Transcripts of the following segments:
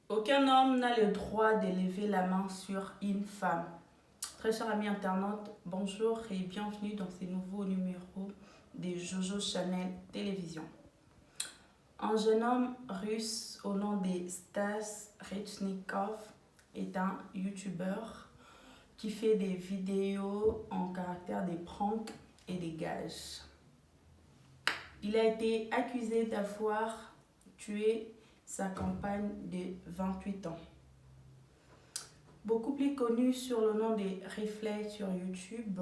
Aucun homme n'a le droit de lever la main sur une femme. Très chers amis internautes, bonjour et bienvenue dans ce nouveau numéro de Jojo Channel Télévision. Un jeune homme russe au nom de Stas Rechnikov est un youtubeur qui fait des vidéos en caractère des pranks et des gages. Il a été accusé d'avoir tué sa compagne de 28 ans. Beaucoup plus connu sur le nom de Reflect sur YouTube,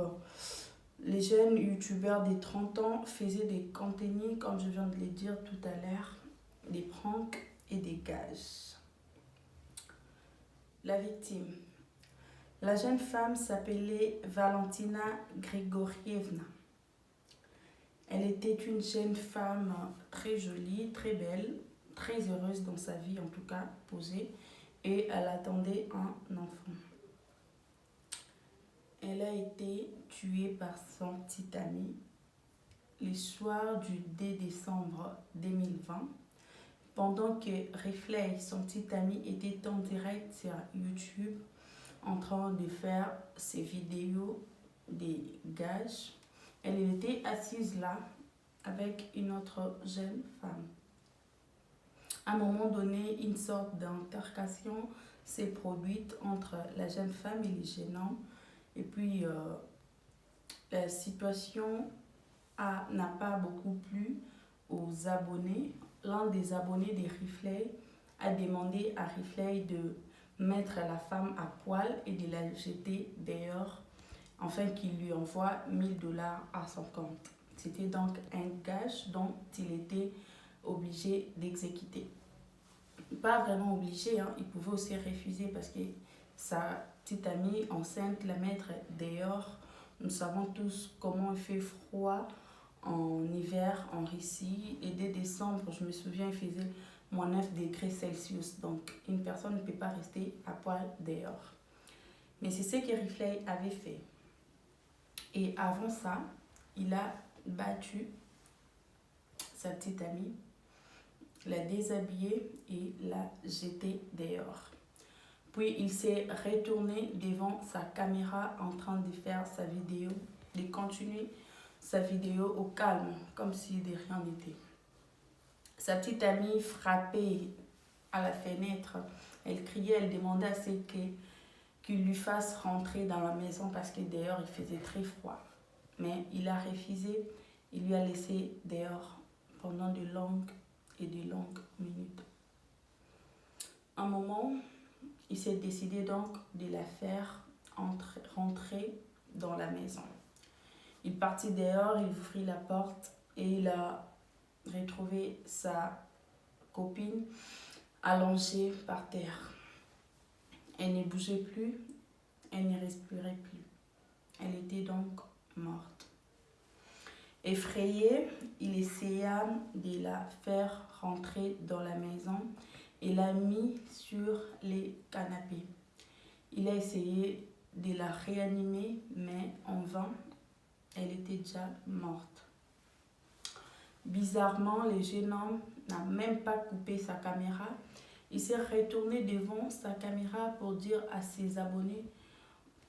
les jeunes youtubeurs de 30 ans faisaient des contenus, comme je viens de le dire tout à l'heure, des pranks et des gages. La victime. La jeune femme s'appelait Valentina Grigorievna. Elle était une jeune femme très jolie, très belle, très heureuse dans sa vie, en tout cas posée, et elle attendait un enfant. Elle a été tuée par son petit ami le soir du 2 décembre 2020, pendant que Reflect, son petit ami, était en direct sur YouTube en train de faire ses vidéos des gages. Elle était assise là avec une autre jeune femme. À un moment donné, une sorte d'intercation s'est produite entre la jeune femme et le jeune homme. Et puis, la situation n'a pas beaucoup plu aux abonnés. L'un des abonnés de Reflect a demandé à Reflect de mettre la femme à poil et de la jeter dehors, afin qu'il lui envoie 1000 $ à son compte. C'était donc un gage dont il était obligé d'exécuter. Pas vraiment obligé, hein. Il pouvait aussi refuser parce que sa petite amie enceinte, la mettre dehors. Nous savons tous comment il fait froid en hiver en Russie. Et dès décembre, je me souviens, il faisait -9 °C. Donc, une personne ne peut pas rester à poil dehors. Mais c'est ce que Reflect avait fait. Et avant ça, il a battu sa petite amie, l'a déshabillée et l'a jetée dehors. Puis il s'est retourné devant sa caméra en train de faire sa vidéo, de continuer sa vidéo au calme, comme si de rien n'était. Sa petite amie frappait à la fenêtre, elle criait, elle demandait à ce qu'il lui fasse rentrer dans la maison parce que dehors il faisait très froid. Mais il a refusé, il lui a laissé dehors pendant de longues minutes. Un moment, il s'est décidé donc de la faire rentrer dans la maison. Il partit dehors, il ouvrit la porte et il a retrouvé sa copine allongée par terre. Elle ne bougeait plus, elle ne respirait plus. Elle était donc morte. Effrayé, il essaya de la faire rentrer dans la maison et l'a mis sur les canapés. Il a essayé de la réanimer, mais en vain, elle était déjà morte. Bizarrement, le jeune homme n'a même pas coupé sa caméra. Il s'est retourné devant sa caméra pour dire à ses abonnés,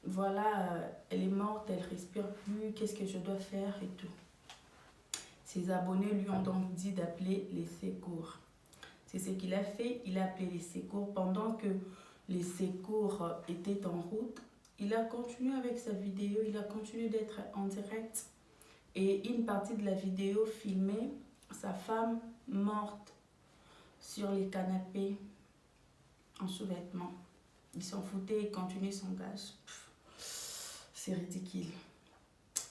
voilà, elle est morte, elle ne respire plus, qu'est-ce que je dois faire et tout. Ses abonnés lui ont donc dit d'appeler les secours. C'est ce qu'il a fait, il a appelé les secours. Pendant que les secours étaient en route, il a continué avec sa vidéo, il a continué d'être en direct. Et une partie de la vidéo filmait sa femme morte sur les canapés en sous-vêtements. Il s'en foutait, il continuait son gage. C'est ridicule.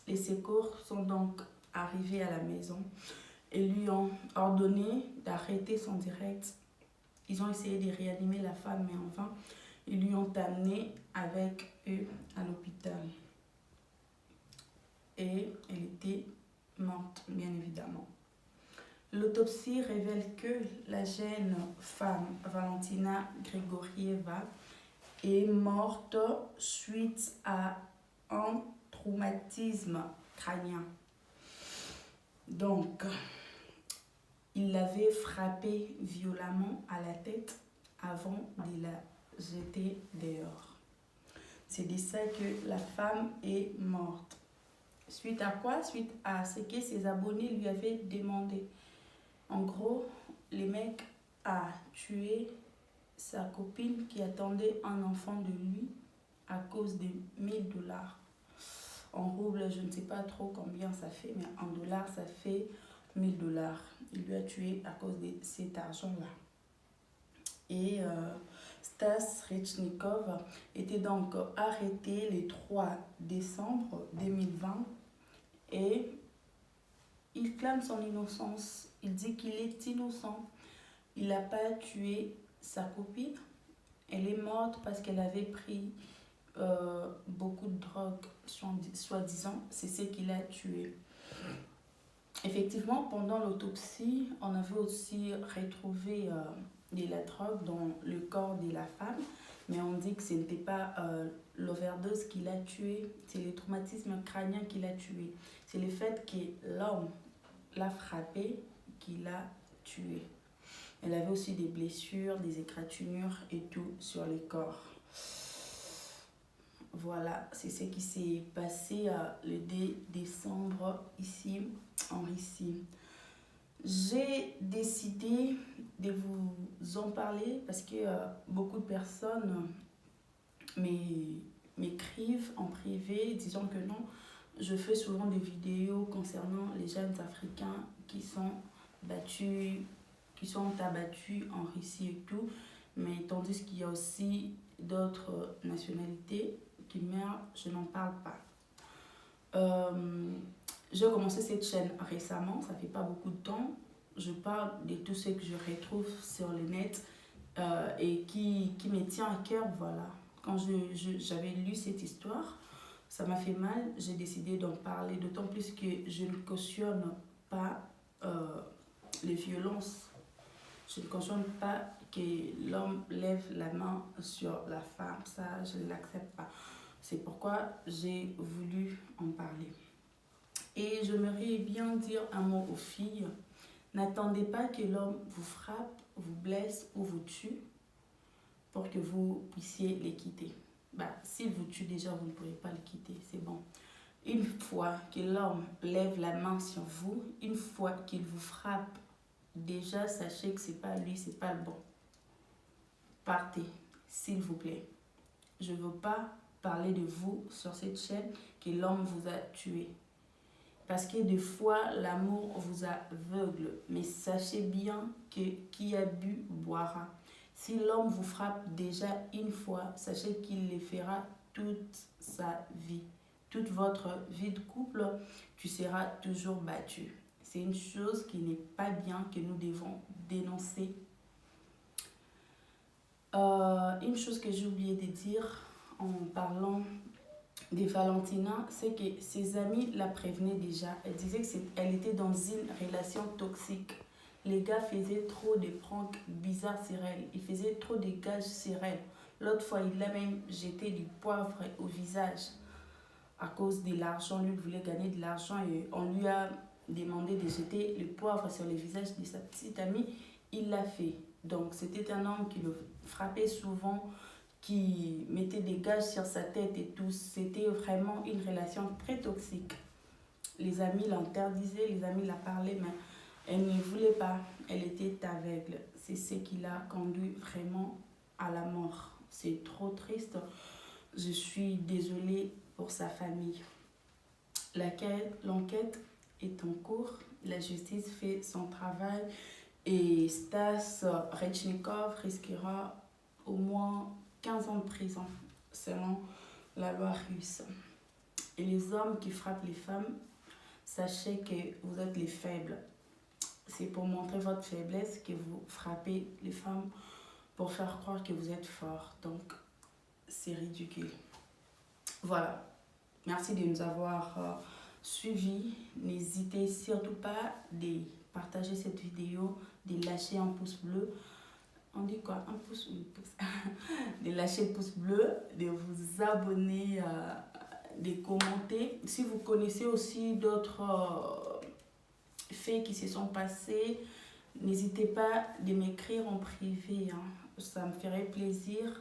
Les secours sont donc arrivés à la maison et lui ont ordonné d'arrêter son direct. Ils ont essayé de réanimer la femme, mais enfin, ils lui ont amené avec eux à l'hôpital. Et elle était morte, bien évidemment. L'autopsie révèle que la jeune femme, Valentina Grigorieva, est morte suite à un traumatisme crânien. Donc, il l'avait frappée violemment à la tête avant de la jeter dehors. C'est de ça que la femme est morte. Suite à quoi? Suite à ce que ses abonnés lui avaient demandé. En gros, le mec a tué sa copine qui attendait un enfant de lui à cause de 1000 dollars. En rouble, je ne sais pas trop combien ça fait, mais en dollars, ça fait 1000 dollars. Il lui a tué à cause de cet argent-là. Et Stas Rechnikov était donc arrêté le 3 décembre 2020 et il clame son innocence. Il dit qu'il est innocent. Il n'a pas tué sa copine. Elle est morte parce qu'elle avait pris beaucoup de drogue, soi-disant. C'est ce qui l'a tué. Effectivement, pendant l'autopsie, on avait aussi retrouvé de la drogue dans le corps de la femme, mais on dit que ce n'était pas l'overdose qui l'a tué, c'est le traumatisme crânien qui l'a tué. C'est le fait que l'homme l'a frappé qui l'a tué. Elle avait aussi des blessures, des égratignures et tout sur le corps. Voilà, c'est ce qui s'est passé le 2 décembre ici en Russie. J'ai décidé de vous en parler parce que beaucoup de personnes m'écrivent en privé disant que non, je fais souvent des vidéos concernant les jeunes Africains qui sont battus, qui sont abattus en Russie et tout, mais tandis qu'il y a aussi d'autres nationalités qui meurent, je n'en parle pas. J'ai commencé cette chaîne récemment, ça fait pas beaucoup de temps. Je parle de tout ce que je retrouve sur le net et qui me tient à cœur, voilà. Quand j'avais lu cette histoire, ça m'a fait mal, j'ai décidé d'en parler, d'autant plus que je ne cautionne pas les violences. Je ne cautionne pas que l'homme lève la main sur la femme, ça je ne l'accepte pas. C'est pourquoi j'ai voulu en parler. Et j'aimerais bien dire un mot aux filles. N'attendez pas que l'homme vous frappe, vous blesse ou vous tue pour que vous puissiez les quitter. S'il vous tue déjà, vous ne pourrez pas le quitter, c'est bon. Une fois que l'homme lève la main sur vous, une fois qu'il vous frappe, déjà sachez que ce n'est pas lui, ce n'est pas le bon. Partez, s'il vous plaît. Je ne veux pas parler de vous sur cette chaîne que l'homme vous a tué. Parce que des fois, l'amour vous aveugle. Mais sachez bien que qui a bu boira. Si l'homme vous frappe déjà une fois, sachez qu'il le fera toute sa vie. Toute votre vie de couple, tu seras toujours battu. C'est une chose qui n'est pas bien, que nous devons dénoncer. Une chose que j'ai oublié de dire en parlant de Valentina, c'est que ses amis la prévenaient déjà. Elle disait qu'elle était dans une relation toxique. Les gars faisaient trop de pranks bizarres sur elle. Ils faisaient trop de gages sur elle. L'autre fois, il a même jeté du poivre au visage à cause de l'argent. Lui voulait gagner de l'argent et on lui a demandé de jeter le poivre sur le visage de sa petite amie. Il l'a fait. Donc, c'était un homme qui le frappait souvent, qui mettait des gages sur sa tête et tout. C'était vraiment une relation très toxique. Les amis l'interdisaient, les amis la parlaient, mais elle ne voulait pas. Elle était aveugle. C'est ce qui l'a conduit vraiment à la mort. C'est trop triste. Je suis désolée pour sa famille. L'enquête est en cours. La justice fait son travail et Stas Rechnikov risquera au moins 15 ans de prison, selon la loi russe. Et les hommes qui frappent les femmes, sachez que vous êtes les faibles. C'est pour montrer votre faiblesse que vous frappez les femmes pour faire croire que vous êtes fort. Donc, c'est ridicule. Voilà. Merci de nous avoir suivis. N'hésitez surtout pas de partager cette vidéo, de lâcher un pouce bleu. On dit quoi? Un pouce ou un pouce? De lâcher le pouce bleu, de vous abonner, de commenter. Si vous connaissez aussi d'autres faits qui se sont passés, n'hésitez pas de m'écrire en privé. ça me ferait plaisir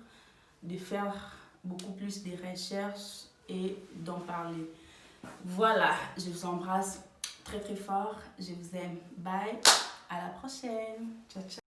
de faire beaucoup plus de recherches et d'en parler. Voilà, je vous embrasse très très fort. Je vous aime. Bye. À la prochaine. Ciao, ciao.